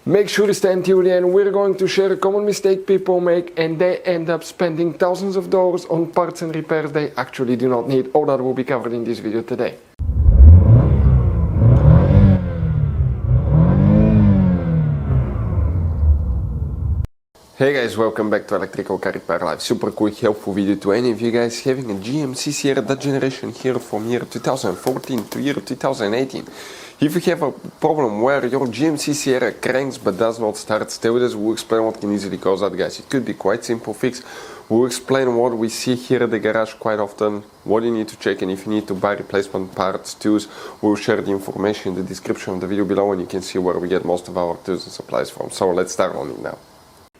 Make sure to stay until the end. We're going to share a common mistake people make and they end up spending thousands of dollars on parts and repairs they actually do not need. All that will be covered in this video today. Hey guys, welcome back to Electrical Car Repair Live. Super quick, helpful video to any of you guys having a GMC Sierra, that generation here from year 2014 to year 2018. If you have a problem where your GMC Sierra cranks but does not start, stay with us. We'll explain what can easily cause that, guys. It could be quite simple fix. We'll explain what we see here at the garage quite often, what you need to check, and if you need to buy replacement parts, tools, we'll share the information in the description of the video below, and you can see where we get most of our tools and supplies from. So let's start on it now.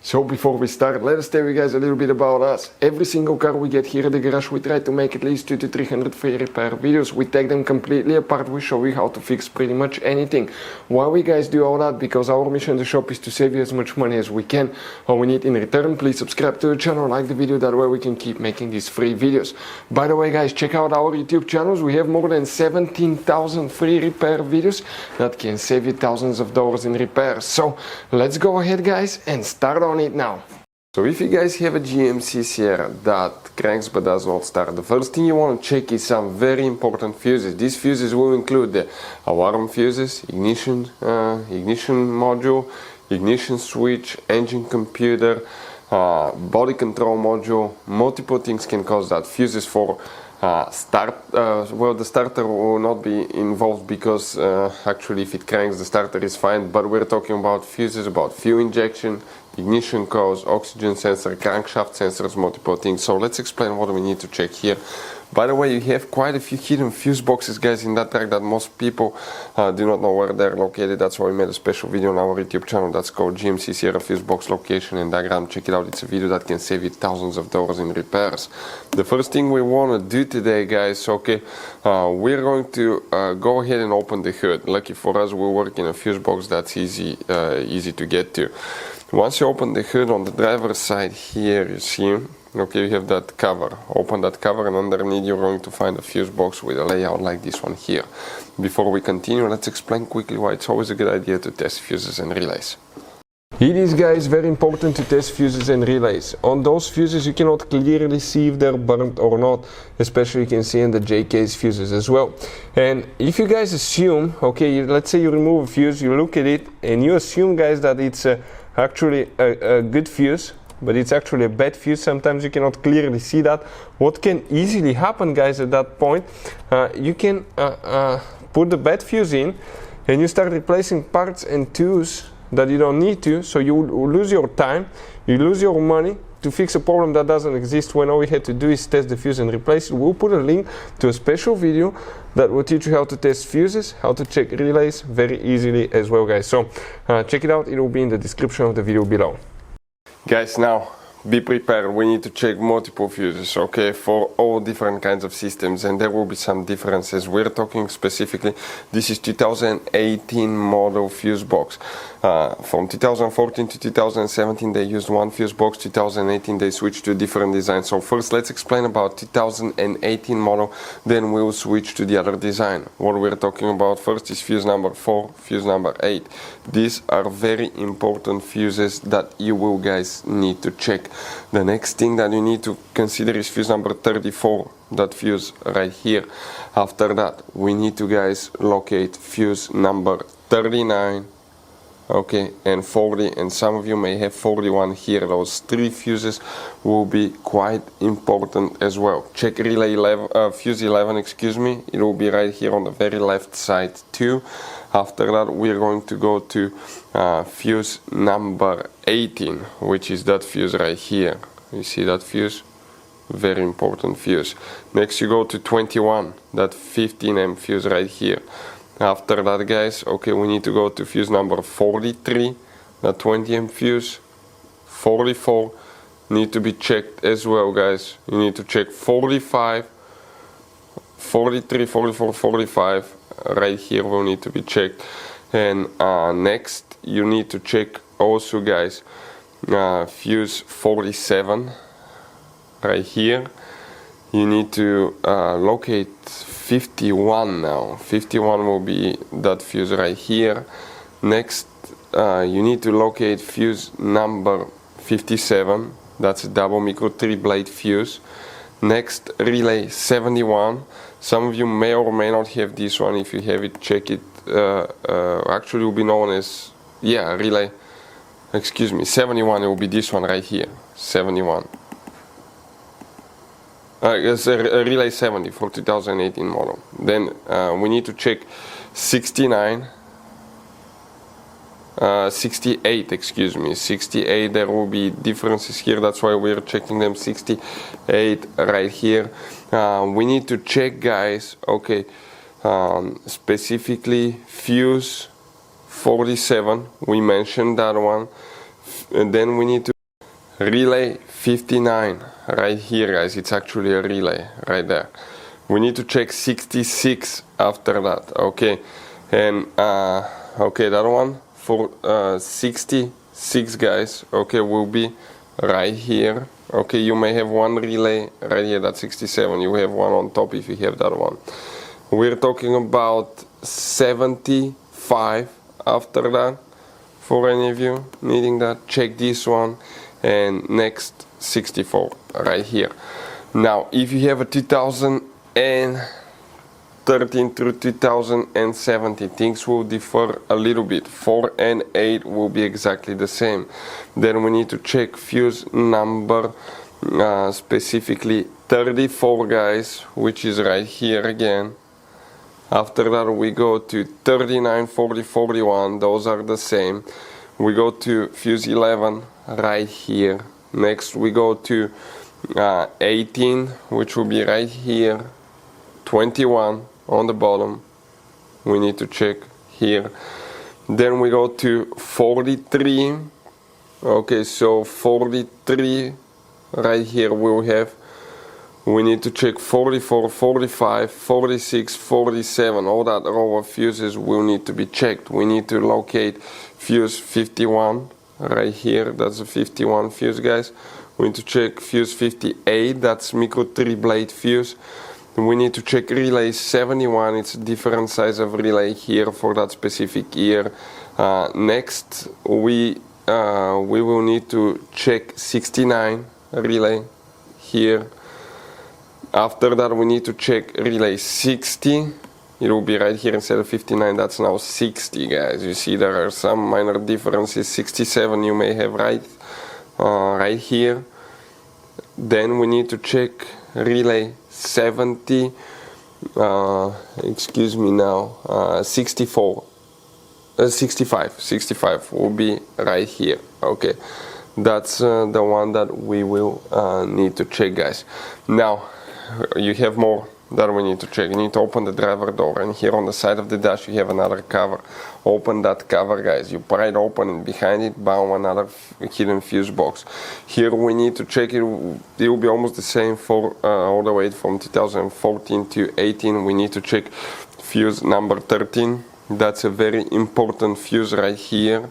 So before we start, let us tell you guys a little bit about us. Every single car we get here at the garage, we try to make at least 200 to 300 free repair videos. We take them completely apart, we show you how to fix pretty much anything. Why we guys do all that? Because our mission in the shop is to save you as much money as we can. All we need in return, please subscribe to the channel, like the video, that way we can keep making these free videos. By the way guys, check out our YouTube channels. We have more than 17,000 free repair videos that can save you thousands of dollars in repairs. So let's go ahead guys and start on it now. So if you guys have a GMC Sierra that cranks but does not start, the first thing you want to check is some very important fuses. These fuses will include the alarm fuses, ignition module, ignition switch, engine computer, body control module. Multiple things can cause that. Fuses for well, the starter will not be involved because actually if it cranks the starter is fine, but we're talking about fuses, about fuel injection, ignition coils, oxygen sensor, crankshaft sensors, multiple things. So let's explain what we need to check here. By the way, you have quite a few hidden fuse boxes, guys, in that track that most people do not know where they're located. That's why we made a special video on our YouTube channel that's called GMC Sierra Fuse Box Location and Diagram. Check it out. It's a video that can save you thousands of dollars in repairs. The first thing we want to do today, guys, okay, we're going to go ahead and open the hood. Lucky for us, we work in a fuse box that's easy to get to. Once you open the hood, on the driver's side here, you see, okay, you have that cover. Open that cover and underneath you're going to find a fuse box with a layout like this one here. Before we continue, let's explain quickly why it's always a good idea to test fuses and relays. It is, guys, very important to test fuses and relays. On those fuses you cannot clearly see if they're burnt or not, especially you can see in the J-case fuses as well. And if you guys assume, okay, let's say you remove a fuse, you look at it and you assume, guys, that it's actually a good fuse, but it's actually a bad fuse. Sometimes you cannot clearly see that. What can easily happen, guys, at that point, you can put the bad fuse in and you start replacing parts and tools that you don't need to, so you lose your time, you lose your money to fix a problem that doesn't exist, when all we had to do is test the fuse and replace it. We'll put a link to a special video that will teach you how to test fuses, how to check relays very easily as well, guys. So check it out, it will be in the description of the video below. Guys, now be prepared, we need to check multiple fuses, okay, for all different kinds of systems, and there will be some differences. We're talking specifically, this is 2018 model fuse box. From 2014 to 2017 they used one fuse box, 2018 they switched to a different design. So first let's explain about 2018 model, then we'll switch to the other design. What we're talking about first is fuse number 4, fuse number 8. These are very important fuses that you will, guys, need to check. The next thing that you need to consider is fuse number 34, that fuse right here. After that we need to, guys, locate fuse number 39, okay, and 40, and some of you may have 41 here. Those three fuses will be quite important as well. Check relay 11, fuse 11, excuse me, it will be right here on the very left side too. After that we're going to go to fuse number 18, which is that fuse right here. You see that fuse? Very important fuse. Next you go to 21, that 15M fuse right here. After that, guys, okay, we need to go to fuse number 43, that 20M fuse. 44 need to be checked as well, guys. You need to check 45, 43, 44, 45 right here will need to be checked. And next you need to check also, guys, fuse 47 right here. You need to locate 51 now. 51 will be that fuse right here. Next you need to locate fuse number 57. That's a double micro 3 blade fuse. Next, relay 71. Some of you may or may not have this one. If you have it, check it. Actually, it will be known as, yeah, relay, excuse me, 71. It will be this one right here, 71. It's a relay 70 for 2018 model. Then we need to check 69. 68, excuse me, 68. There will be differences here, that's why we're checking them. 68 right here. We need to check, guys, okay, specifically fuse 47, we mentioned that one. And then we need to relay 59 right here, guys. It's actually a relay right there. We need to check 66 after that, okay. And okay, that one for 66, guys, okay, will be right here. Okay, you may have one relay right here, that's 67. You have one on top if you have that one. We're talking about 75 after that. For any of you needing that, check this one. And next, 64 right here. Now, if you have a 2013 through 2017, things will differ a little bit. 4 and 8 will be exactly the same. Then we need to check fuse number, specifically 34, guys, which is right here again. After that we go to 39, 40, 41, those are the same. We go to fuse 11 right here. Next we go to 18, which will be right here. 21 on the bottom, we need to check here. Then we go to 43. Okay, so 43 right here we need to check 44, 45, 46, 47. All that row of fuses will need to be checked. We need to locate fuse 51 right here. That's a 51 fuse, guys. We need to check fuse 58. That's micro 3 blade fuse. We need to check relay 71. It's a different size of relay here for that specific year. Next, we will need to check 69 relay here. After that, we need to check relay 60. It will be right here instead of 59. That's now 60, guys. You see there are some minor differences. 67 you may have right here. Then we need to check relay 70. Excuse me now. 65 will be right here. Okay, that's the one that we will need to check, guys. Now you have more that we need to check. You need to open the driver door, and here on the side of the dash you have another cover. Open that cover, guys. You pry it open, and behind it bound another hidden fuse box. Here we need to check it. It will be almost the same for all the way from 2014 to 18. We need to check fuse number 13. That's a very important fuse right here.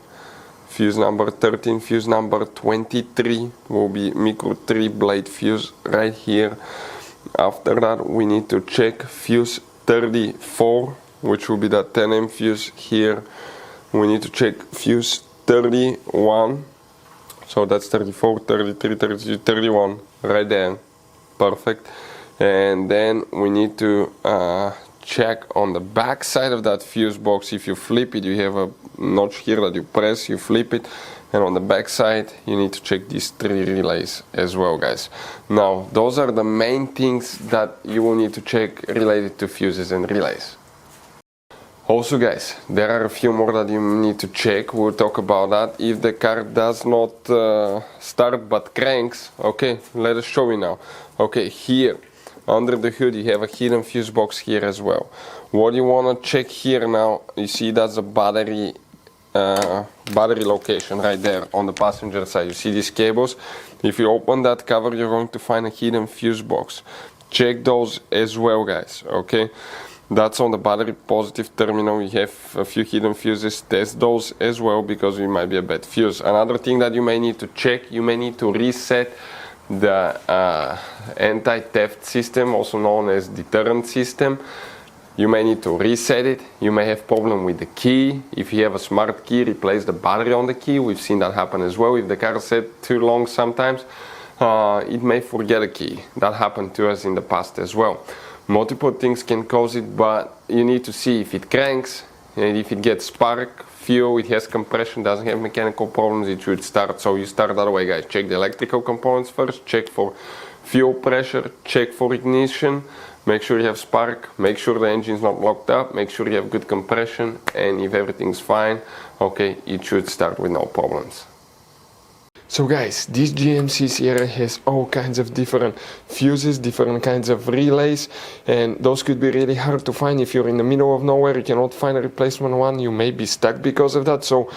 Fuse number 13. Fuse number 23 will be micro 3 blade fuse right here. After that we need to check fuse 34, which will be that 10M fuse here. We need to check fuse 31, so that's 34, 33, 32, 31 right there. Perfect. And then we need to check on the back side of that fuse box. If you flip it, you have a notch here that you press, you flip it, and on the back side you need to check these 3 relays as well, guys. Now those are the main things that you will need to check related to fuses and relays. Also, guys, there are a few more that you need to check. We'll talk about that. If the car does not start but cranks, okay, let us show you now. Okay, here under the hood you have a hidden fuse box here as well. What you want to check here now, you see that's a battery location right there on the passenger side. You see these cables. If you open that cover, you're going to find a hidden fuse box. Check those as well, guys. Okay, that's on the battery positive terminal. You have a few hidden fuses. Test those as well, because it might be a bad fuse. Another thing that you may need to check, you may need to reset the anti-theft system, also known as deterrent system. you may need to reset it. You may have problem with the key. If you have a smart key, replace the battery on the key. We've seen that happen as well. If the car is set too long sometimes, it may forget a key. That happened to us in the past as well. Multiple things can cause it, but you need to see if it cranks, and if it gets spark, fuel, it has compression, doesn't have mechanical problems, it should start. So you start that way, guys. Check the electrical components first, check for fuel pressure, check for ignition, make sure you have spark, make sure the engine's not locked up, make sure you have good compression, and if everything's fine, okay, it should start with no problems. So guys, this GMC Sierra has all kinds of different fuses, different kinds of relays, and those could be really hard to find. If you're in the middle of nowhere, you cannot find a replacement one, you may be stuck because of that. So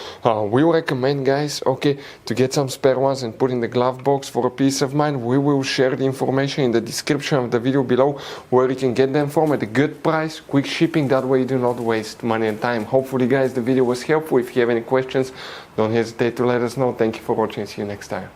we recommend, guys, okay, to get some spare ones and put in the glove box for a peace of mind. We will share the information in the description of the video below where you can get them from at a good price, quick shipping, that way you do not waste money and time. Hopefully, guys, the video was helpful. If you have any questions, don't hesitate to let us know. Thank you for watching. See you next time.